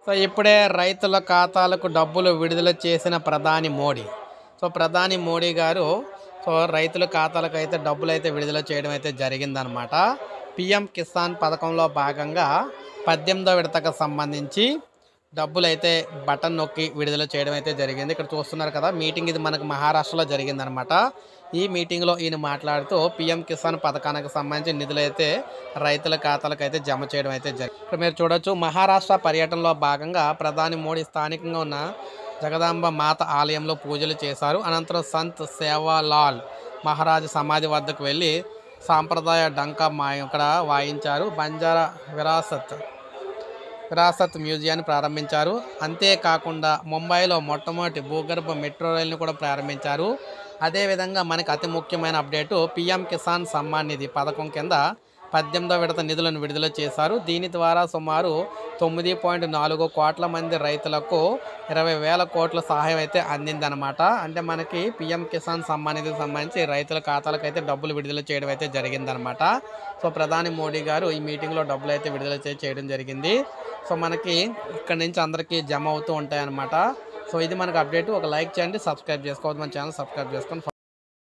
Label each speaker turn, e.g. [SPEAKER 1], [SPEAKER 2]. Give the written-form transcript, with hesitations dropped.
[SPEAKER 1] So ఇప్పుడే రైతుల ఖాతాలకు డబ్బులు విడుదల చేసిన ప్రధాని మోడీ. సో ప్రధాని మోడీ గారు రైతుల ఖాతాలకు అయితే డబ్బులు అయితే విడుదల చేయడం అయితే జరిగిందనమాట. పిఎం కిసాన్ పథకంలో భాగంగా 18వ విడతకు సంబంధించి డబ్బులైతే బటన్ నొక్కి విడుదల చేయడం అయితే జరిగింది. ఇక్కడ చూస్తున్నారు కదా, మీటింగ్ ఇది మనకు మహారాష్ట్రలో జరిగిందనమాట. ఈ మీటింగ్లో ఈయన మాట్లాడుతూ పిఎం కిసాన్ పథకానికి సంబంధించి నిధులైతే రైతుల ఖాతాలకు అయితే జమ చేయడం అయితే జరిగింది. ఇక్కడ మీరు చూడొచ్చు, మహారాష్ట్ర పర్యటనలో భాగంగా ప్రధాని మోడీ స్థానికంగా ఉన్న జగదాంబ మాత ఆలయంలో పూజలు చేశారు. అనంతరం సంత్ సేవాలాల్ మహారాజ్ సమాధి వద్దకు వెళ్ళి సాంప్రదాయ డంకా ఇక్కడ వాయించారు. బంజారా విరాసత్ మ్యూజియాన్ని ప్రారంభించారు. అంతేకాకుండా ముంబైలో మొట్టమొదటి భూగర్భ మెట్రో రైలును కూడా ప్రారంభించారు. అదేవిధంగా మనకి అతి ముఖ్యమైన అప్డేటు, పిఎం కిసాన్ సమ్మాన్ నిధి పథకం కింద 18వ విడత నిధులను విడుదల చేశారు. దీని ద్వారా సుమారు 9.4 కోట్ల మంది రైతులకు 20,000 కోట్ల సహాయం అయితే అందిందనమాట. అంటే మనకి పిఎం కిసాన్ సమ్మాన్ నిధికి సంబంధించి రైతుల ఖాతాలకు అయితే డబ్బులు విడుదల చేయడం అయితే జరిగిందనమాట. సో ప్రధాని మోడీ గారు ఈ మీటింగ్లో డబ్బులు అయితే విడుదల చేయడం జరిగింది. సో మనకి ఇక్కడ నుంచి అందరికీ జమ అవుతూ ఉంటాయన్నమాట. సో ఇది మనకు అప్డేట్. ఒక లైక్ చేయండి, సబ్స్క్రైబ్ చేసుకోవద్దు, మన ఛానల్ సబ్స్క్రైబ్ చేసుకొని